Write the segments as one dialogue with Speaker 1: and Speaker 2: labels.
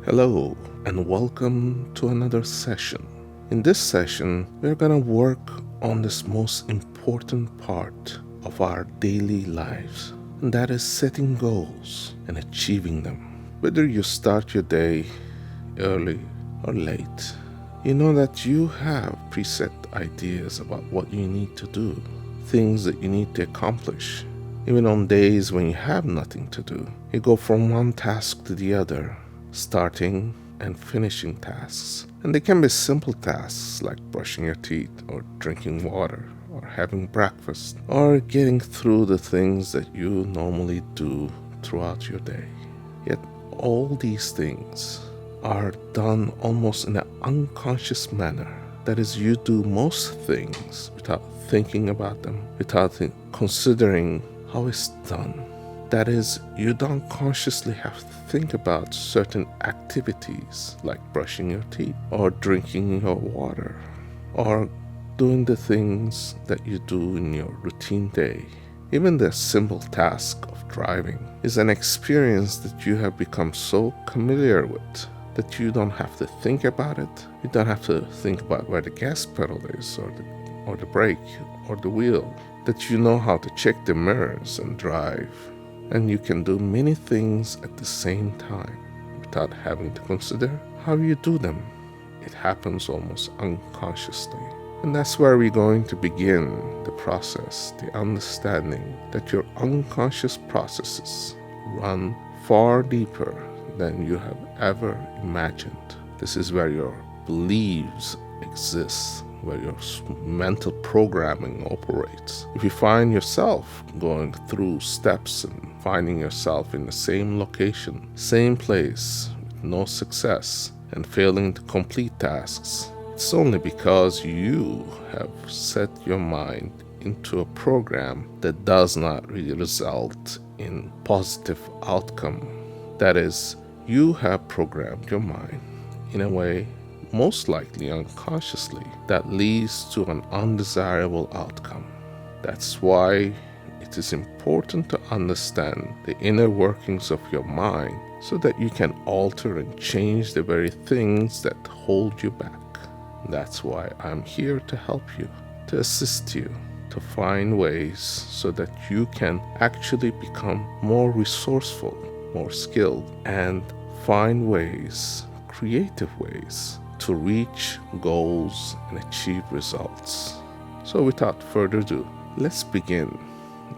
Speaker 1: Hello, and welcome to another session. In this session, we're going to work on this most important part of our daily lives, and that is setting goals and achieving them. Whether you start your day early or late, you know that you have preset ideas about what you need to do, things that you need to accomplish. Even on days when you have nothing to do, you go from one task to the other, starting and finishing tasks. And they can be simple tasks like brushing your teeth or drinking water or having breakfast or getting through the things that you normally do throughout your day. Yet all these things are done almost in an unconscious manner. That is, you do most things without thinking about them, without considering how it's done. That is, you don't consciously have to think about certain activities like brushing your teeth or drinking your water or doing the things that you do in your routine day. Even the simple task of driving is an experience that you have become so familiar with that you don't have to think about it. You don't have to think about where the gas pedal is or the brake or the wheel. That you know how to check the mirrors and drive. And you can do many things at the same time without having to consider how you do them. It happens almost unconsciously. And that's where we're going to begin the process, the understanding that your unconscious processes run far deeper than you have ever imagined. This is where your beliefs exist, where your mental programming operates. If you find yourself going through steps and finding yourself in the same location, same place, with no success, and failing to complete tasks, it's only because you have set your mind into a program that does not really result in positive outcome. That is, you have programmed your mind in a way, most likely unconsciously, that leads to an undesirable outcome. That's why it is important to understand the inner workings of your mind so that you can alter and change the very things that hold you back. That's why I'm here to help you, to assist you, to find ways so that you can actually become more resourceful, more skilled, and find ways, creative ways, to reach goals and achieve results. So without further ado, let's begin.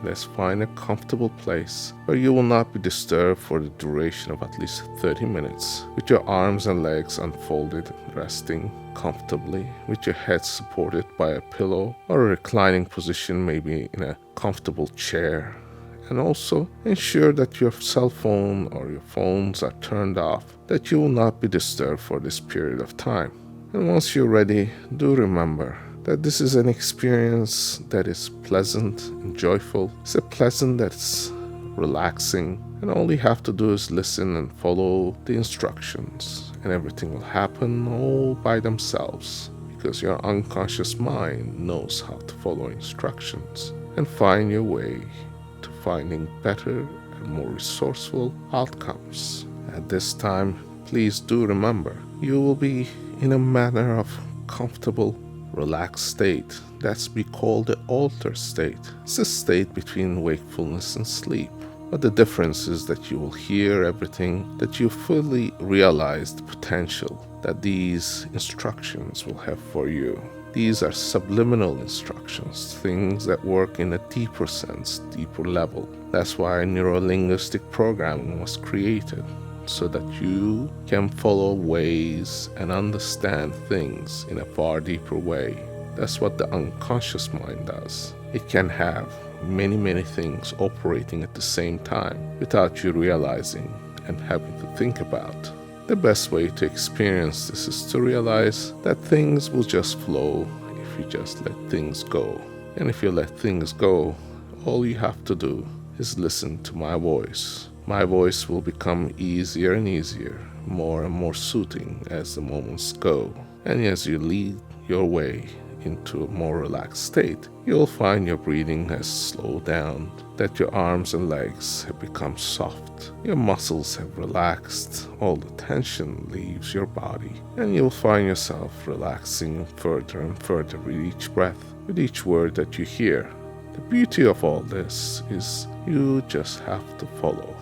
Speaker 1: Let's find a comfortable place where you will not be disturbed for the duration of at least 30 minutes, with your arms and legs unfolded, resting comfortably, with your head supported by a pillow or a reclining position, maybe in a comfortable chair. And also ensure that your cell phone or your phones are turned off, that you will not be disturbed for this period of time. And once you're ready, do remember that this is an experience that is pleasant and joyful. It's a pleasant that's relaxing, and all you have to do is listen and follow the instructions, and everything will happen all by themselves, because your unconscious mind knows how to follow instructions and find your way to finding better and more resourceful outcomes. At this time, please do remember, you will be in a manner of comfortable, relaxed state that's be called the altered state. It's a state between wakefulness and sleep. But the difference is that you will hear everything, that you fully realize the potential that these instructions will have for you. These are subliminal instructions, things that work in a deeper sense, deeper level. That's why neurolinguistic programming was created, so that you can follow ways and understand things in a far deeper way. That's what the unconscious mind does. It can have many things operating at the same time without you realizing and having to think about. The best way to experience this is to realize that things will just flow if you just let things go. And if you let things go, all you have to do is listen to my voice. My voice will become easier and easier, more and more soothing as the moments go. And as you lead your way into a more relaxed state, you'll find your breathing has slowed down, that your arms and legs have become soft, your muscles have relaxed, all the tension leaves your body, and you'll find yourself relaxing further and further with each breath, with each word that you hear. The beauty of all this is you just have to follow.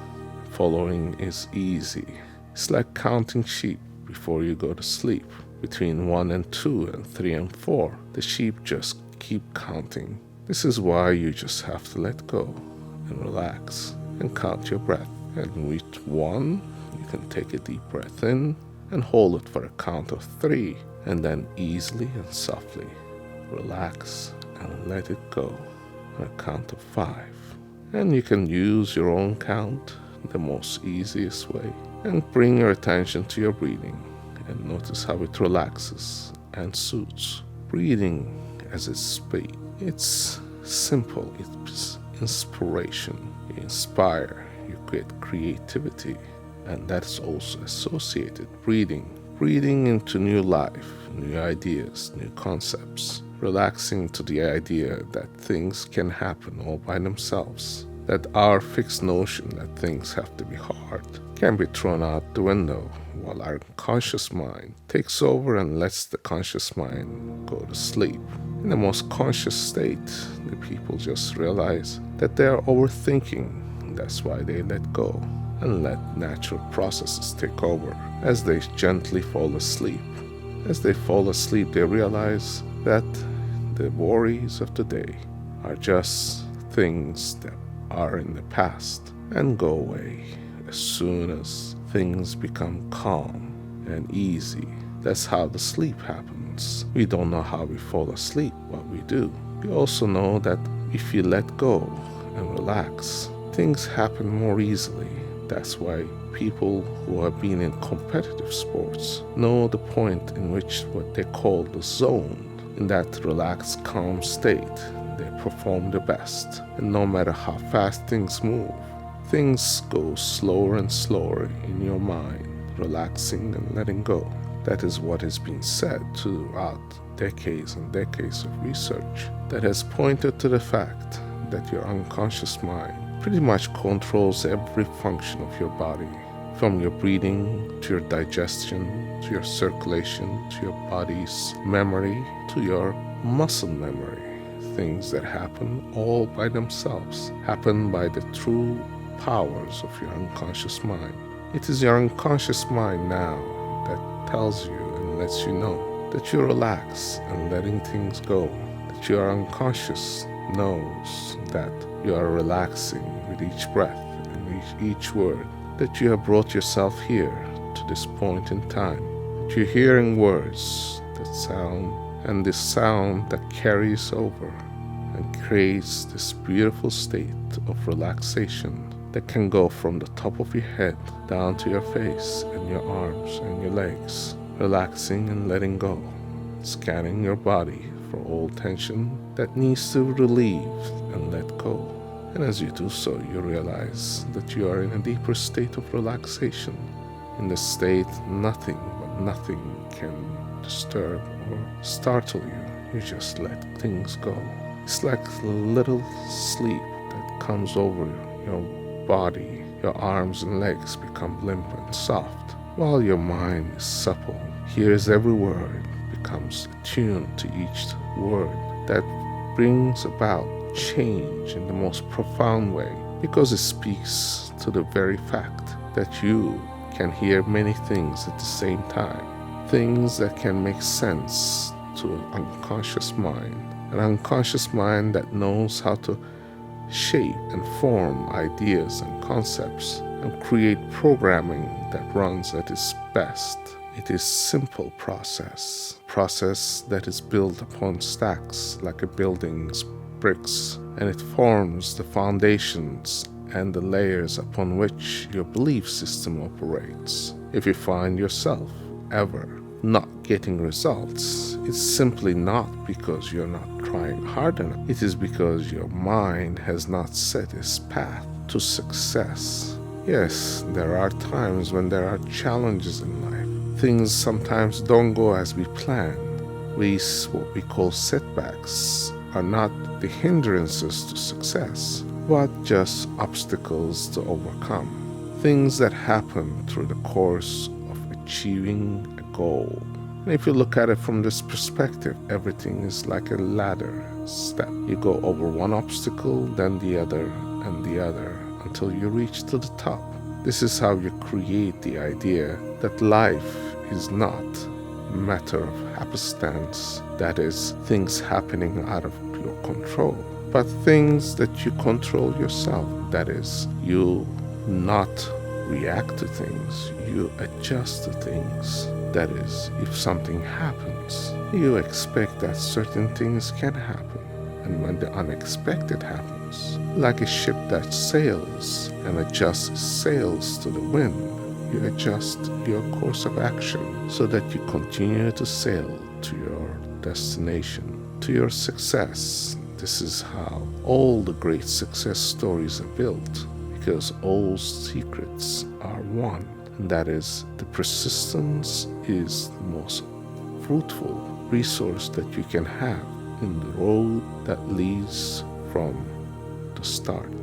Speaker 1: Following is easy. It's like counting sheep before you go to sleep. Between 1 and 2 and 3 and 4, the sheep just keep counting. This is why you just have to let go and relax and count your breath. And with 1, you can take a deep breath in and hold it for a count of 3, and then easily and softly relax and let it go on a count of 5. And you can use your own count, the most easiest way, and bring your attention to your breathing and notice how it relaxes and soothes. Breathing as its speed. It's simple. It's inspiration. You inspire. You create creativity. And that's also associated. Breathing into new life, new ideas, new concepts. Relaxing to the idea that things can happen all by themselves. That our fixed notion that things have to be hard can be thrown out the window, while our conscious mind takes over and lets the conscious mind go to sleep. In the most conscious state, the people just realize that they are overthinking. That's why they let go and let natural processes take over as they gently fall asleep. As they fall asleep, they realize that the worries of the day are just things that are in the past and go away as soon as things become calm and easy. That's how the sleep happens. We don't know how we fall asleep, but we do. We also know that if you let go and relax, things happen more easily. That's why people who have been in competitive sports know the point in which what they call the zone. In that relaxed, calm state, they perform the best. And no matter how fast things move, things go slower and slower in your mind, relaxing and letting go. That is what has been said throughout decades and decades of research that has pointed to the fact that your unconscious mind pretty much controls every function of your body, from your breathing to your digestion, to your circulation, to your body's memory, to your muscle memory. Things that happen all by themselves happen by the true powers of your unconscious mind. It is your unconscious mind now that tells you and lets you know that you relax and letting things go, that your unconscious knows that you are relaxing with each breath and each word, that you have brought yourself here to this point in time, that you're hearing words that sound, and this sound that carries over and creates this beautiful state of relaxation that can go from the top of your head down to your face and your arms and your legs, relaxing and letting go, scanning your body for all tension that needs to relieve and let go. And as you do so, you realize that you are in a deeper state of relaxation. In this state, nothing can disturb or startle you. You just let things go. It's like a little sleep that comes over your body. Your arms and legs become limp and soft, while your mind is supple, hears every word, becomes attuned to each word that brings about change in the most profound way, because it speaks to the very fact that you can hear many things at the same time, things that can make sense to an unconscious mind, an unconscious mind that knows how to shape and form ideas and concepts and create programming that runs at its best. It is simple process that is built upon stacks like a building's bricks, and it forms the foundations and the layers upon which your belief system operates. If you find yourself ever not getting results, it's simply not because you're not trying hard enough. It is because your mind has not set its path to success. Yes, there are times when there are challenges in life. Things sometimes don't go as we plan, These, what we call setbacks, are not the hindrances to success, but just obstacles to overcome. Things that happen through the course of achieving a goal. And if you look at it from this perspective, everything is like a ladder step. You go over one obstacle, then the other, and the other, until you reach to the top. This is how you create the idea that life is not a matter of happenstance, that is, things happening out of your control, but things that you control yourself, that is, you not react to things, you adjust to things. That is, if something happens, you expect that certain things can happen. And when the unexpected happens, like a ship that sails and adjusts sails to the wind, you adjust your course of action so that you continue to sail to your destination, to your success. This is how all the great success stories are built, because all secrets are one. And that is, the persistence is the most fruitful resource that you can have in the road that leads from the start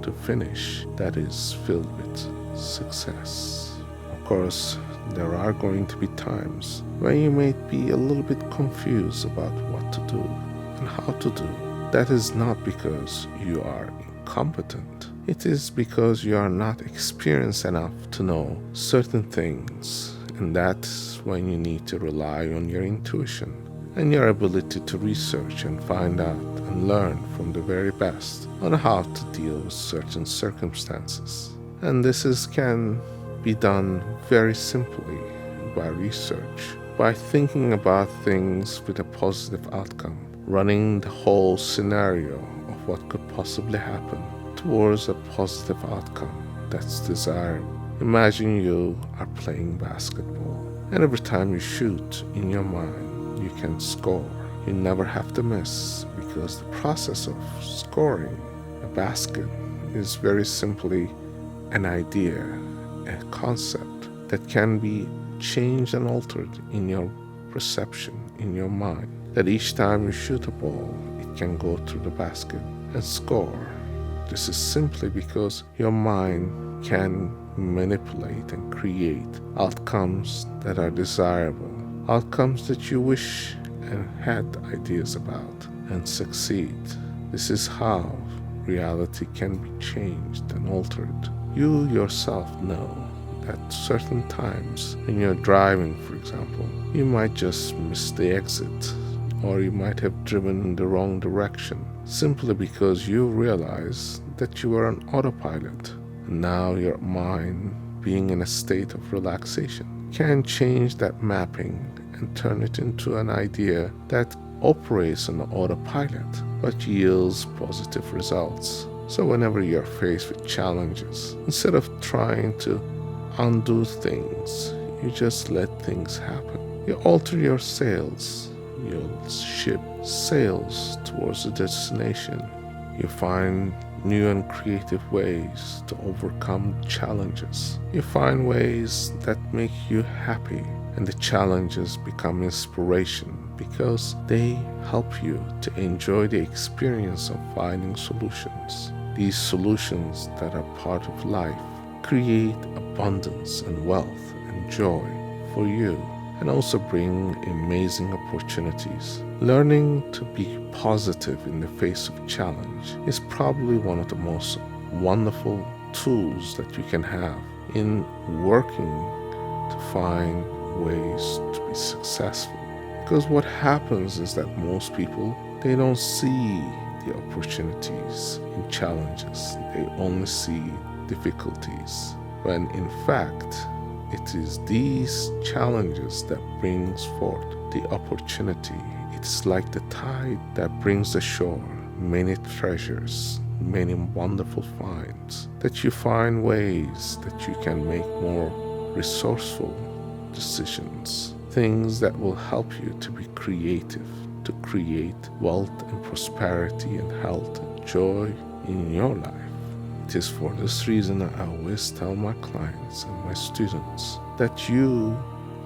Speaker 1: to finish, that is filled with success. Of course, there are going to be times when you may be a little bit confused about what to do and how to do. That is not because you are incompetent. It is because you are not experienced enough to know certain things, and that's when you need to rely on your intuition and your ability to research and find out and learn from the very best on how to deal with certain circumstances. And this can be done very simply by research, by thinking about things with a positive outcome, running the whole scenario of what could possibly happen towards a positive outcome that's desirable. Imagine you are playing basketball, and every time you shoot in your mind, you can score. You never have to miss, because the process of scoring a basket is very simply an idea, a concept that can be changed and altered in your perception, in your mind, that each time you shoot a ball, it can go through the basket and score. This is simply because your mind can manipulate and create outcomes that are desirable, outcomes that you wish and had ideas about, and succeed. This is how reality can be changed and altered. You yourself know that certain times when you're driving, for example, you might just miss the exit, or you might have driven in the wrong direction, simply because you realize that you were on autopilot. And now your mind, being in a state of relaxation, can change that mapping and turn it into an idea that operates on autopilot but yields positive results. So whenever you're faced with challenges, instead of trying to undo things, you just let things happen. You alter your sails. Your ship sails towards the destination. You find new and creative ways to overcome challenges. You find ways that make you happy, and the challenges become inspiration because they help you to enjoy the experience of finding solutions. These solutions that are part of life create abundance and wealth and joy for you, and also bring amazing opportunities. Learning to be positive in the face of challenge is probably one of the most wonderful tools that you can have in working to find ways to be successful. Because what happens is that most people, they don't see the opportunities in challenges. They only see difficulties, when in fact it is these challenges that brings forth the opportunity. It's like the tide that brings ashore many treasures, many wonderful finds, that you find ways that you can make more resourceful decisions, things that will help you to be creative, to create wealth and prosperity and health and joy in your life. It is for this reason I always tell my clients and my students that you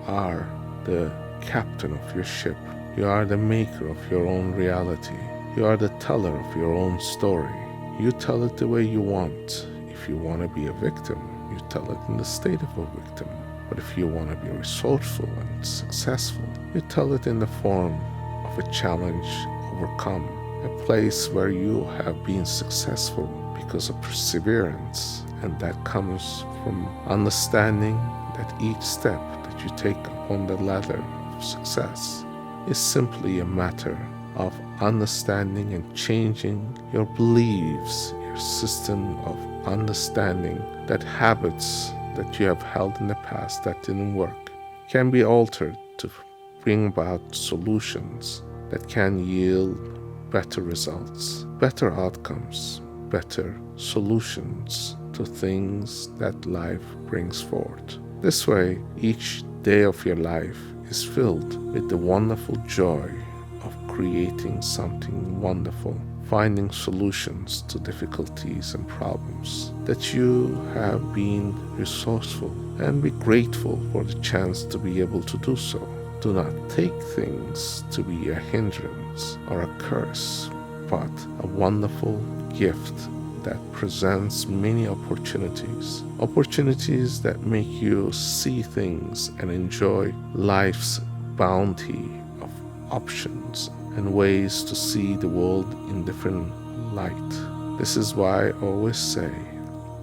Speaker 1: are the captain of your ship. You are the maker of your own reality. You are the teller of your own story. You tell it the way you want. If you want to be a victim, you tell it in the state of a victim. But if you want to be resourceful and successful, you tell it in the form of a challenge overcome, a place where you have been successful because of perseverance, and that comes from understanding that each step that you take upon the ladder of success is simply a matter of understanding and changing your beliefs, your system of understanding that habits that you have held in the past that didn't work can be altered to bring about solutions that can yield better results, better outcomes, better solutions to things that life brings forth. This way, each day of your life is filled with the wonderful joy of creating something wonderful, finding solutions to difficulties and problems, that you have been resourceful, and be grateful for the chance to be able to do so. Do not take things to be a hindrance or a curse, but a wonderful gift that presents many opportunities that make you see things and enjoy life's bounty of options and ways to see the world in different light. This is why I always say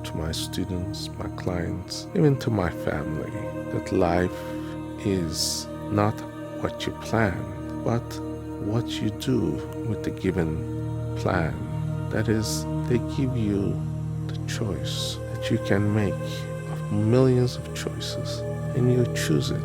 Speaker 1: to my students, my clients, even to my family, that life is not what you plan, but what you do with the given plan. That is, they give you the choice that you can make of millions of choices, and you choose it.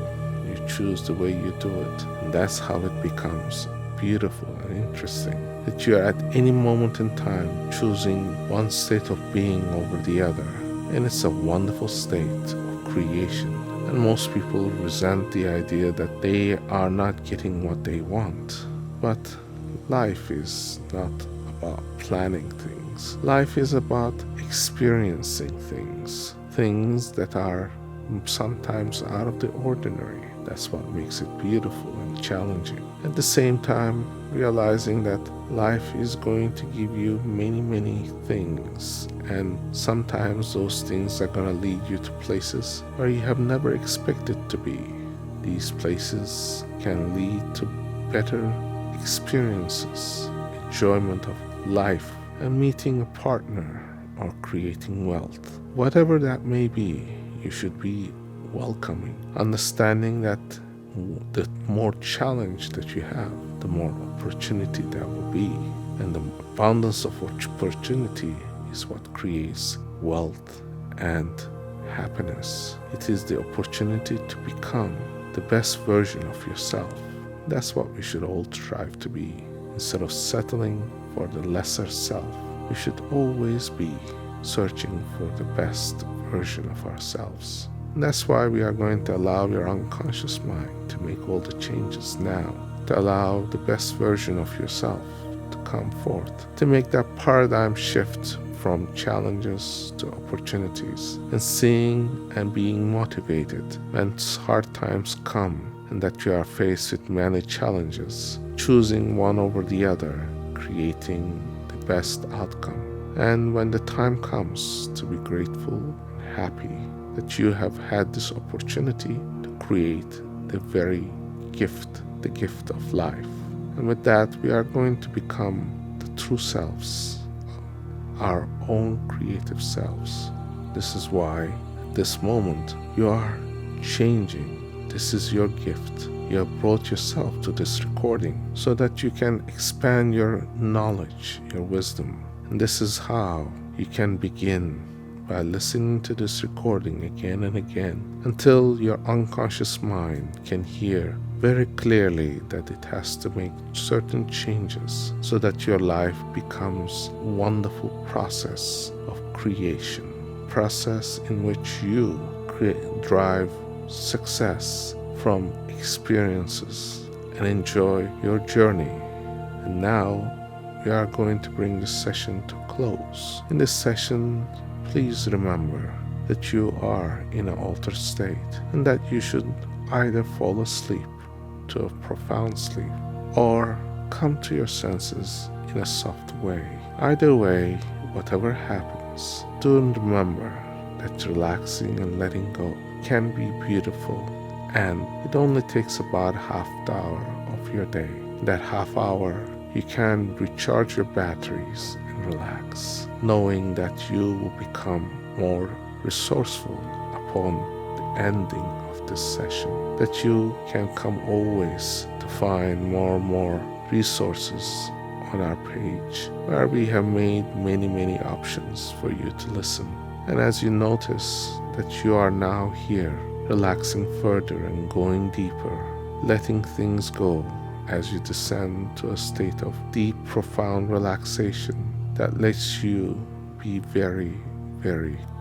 Speaker 1: You choose the way you do it, and that's how it becomes beautiful and interesting, that you are at any moment in time choosing one state of being over the other, and it's a wonderful state of creation. And most people resent the idea that they are not getting what they want. But life is not about planning things. Life is about experiencing things that are sometimes out of the ordinary. That's what makes it beautiful and challenging. At the same time, realizing that life is going to give you many, many things, and sometimes those things are going to lead you to places where you have never expected to be. These places can lead to better experiences, enjoyment of life, and meeting a partner or creating wealth. Whatever that may be, you should be welcoming, understanding that the more challenge that you have, the more opportunity there will be, and the abundance of opportunity is what creates wealth and happiness. It is the opportunity to become the best version of yourself. That's what we should all strive to be. Instead of settling for the lesser self, we should always be searching for the best version of ourselves. And that's why we are going to allow your unconscious mind to make all the changes now, to allow the best version of yourself to come forth, to make that paradigm shift from challenges to opportunities, and seeing and being motivated when hard times come and that you are faced with many challenges, choosing one over the other, creating the best outcome. And when the time comes, to be grateful and happy that you have had this opportunity to create the very gift, the gift of life. And with that, we are going to become the true selves, our own creative selves. This is why at this moment you are changing. This is your gift. You have brought yourself to this recording so that you can expand your knowledge, your wisdom. And this is how you can begin, by listening to this recording again and again until your unconscious mind can hear very clearly that it has to make certain changes so that your life becomes a wonderful process of creation, process in which you drive success from experiences and enjoy your journey. And now we are going to bring this session to a close. In this session, please remember that you are in an altered state and that you should either fall asleep to a profound sleep or come to your senses in a soft way. Either way, whatever happens, do remember that relaxing and letting go can be beautiful, and it only takes about half the hour of your day. That half hour, you can recharge your batteries and relax, knowing that you will become more resourceful upon the ending of this session, that you can come always to find more and more resources on our page where we have made many options for you to listen. And as you notice that you are now here, relaxing further and going deeper, letting things go as you descend to a state of deep, profound relaxation that lets you be very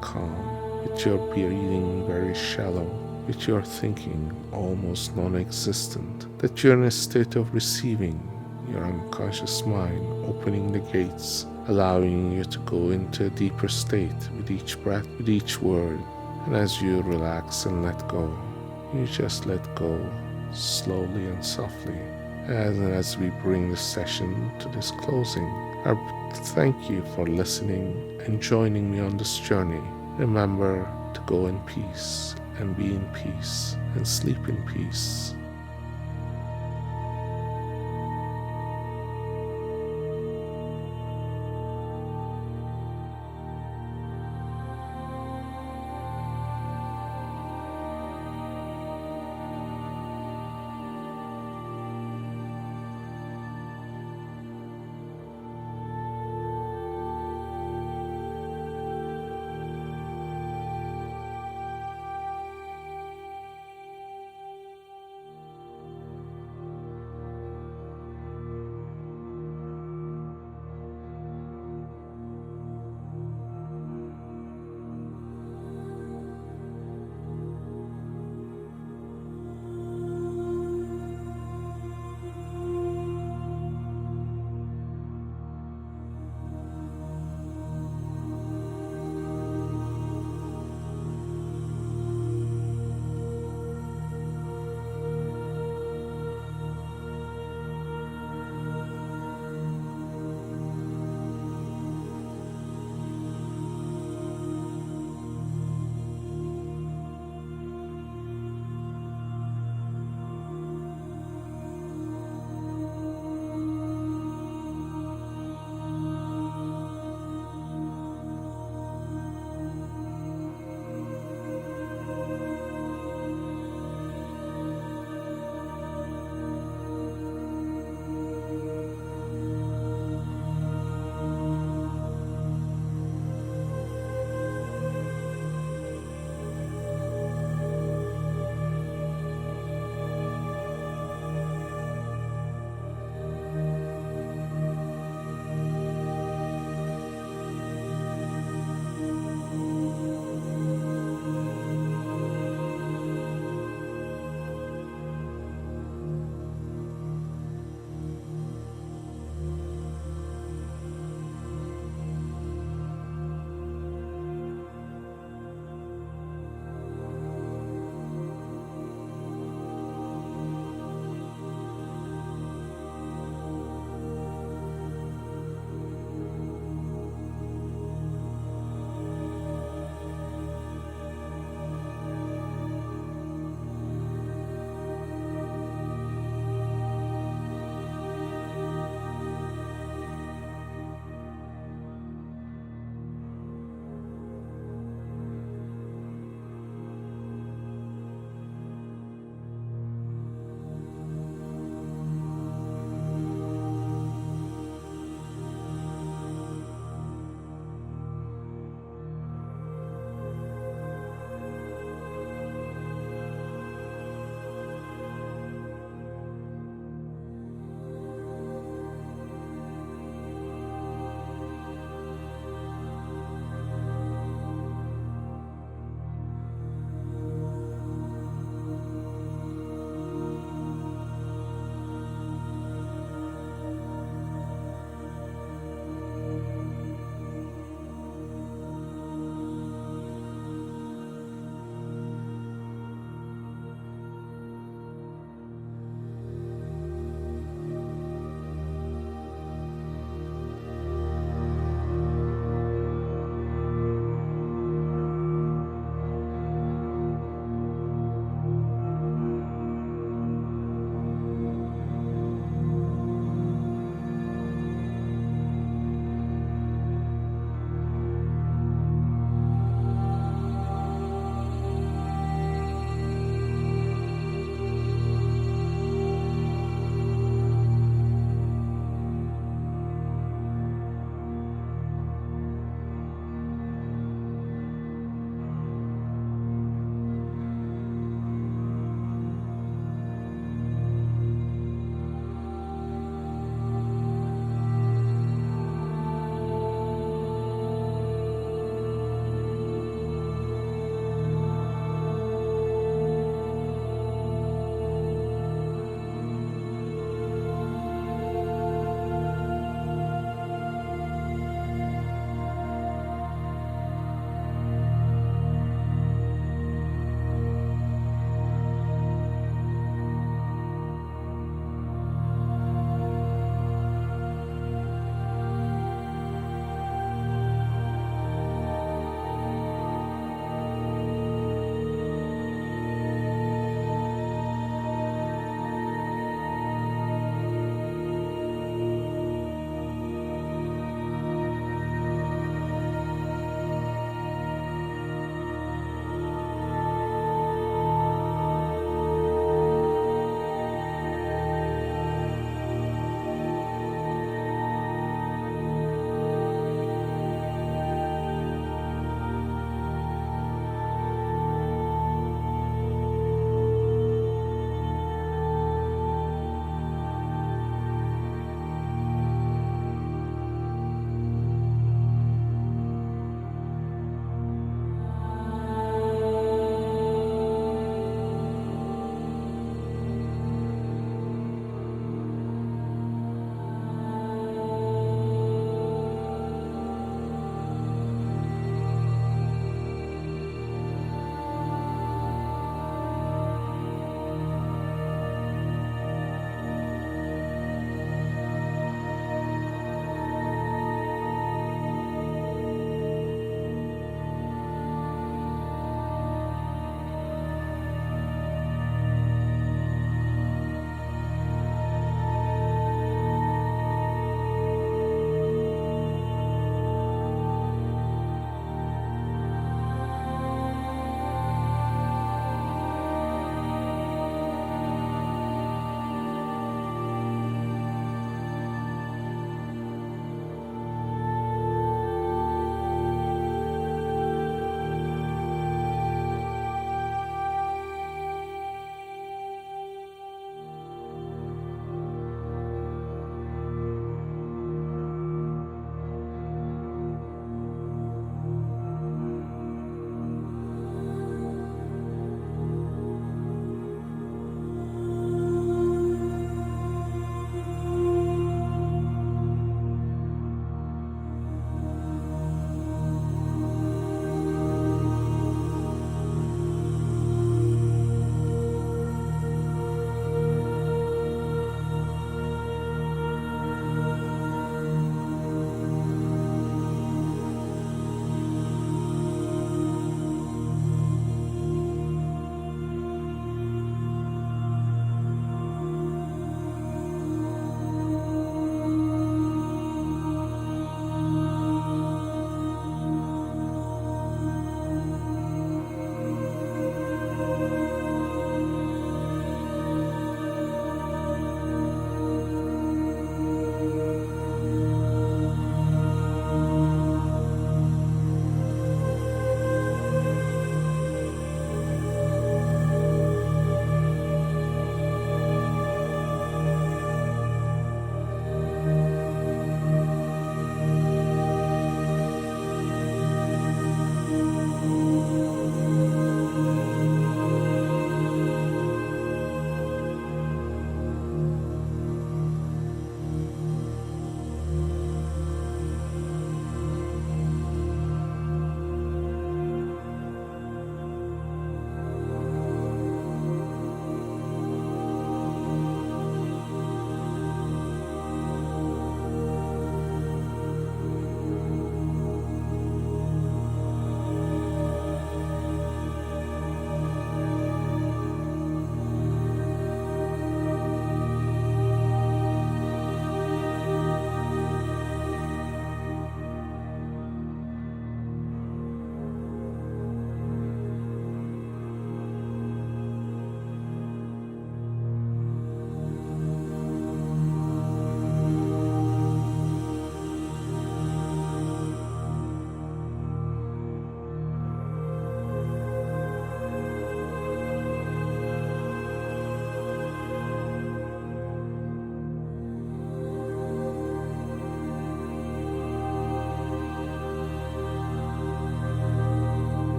Speaker 1: calm, with your breathing very shallow, with your thinking almost non-existent, that you're in a state of receiving your unconscious mind, opening the gates, allowing you to go into a deeper state with each breath, with each word. And as you relax and let go, you just let go slowly and softly. And as we bring this session to this closing, I thank you for listening and joining me on this journey. Remember to go in peace and be in peace and sleep in peace.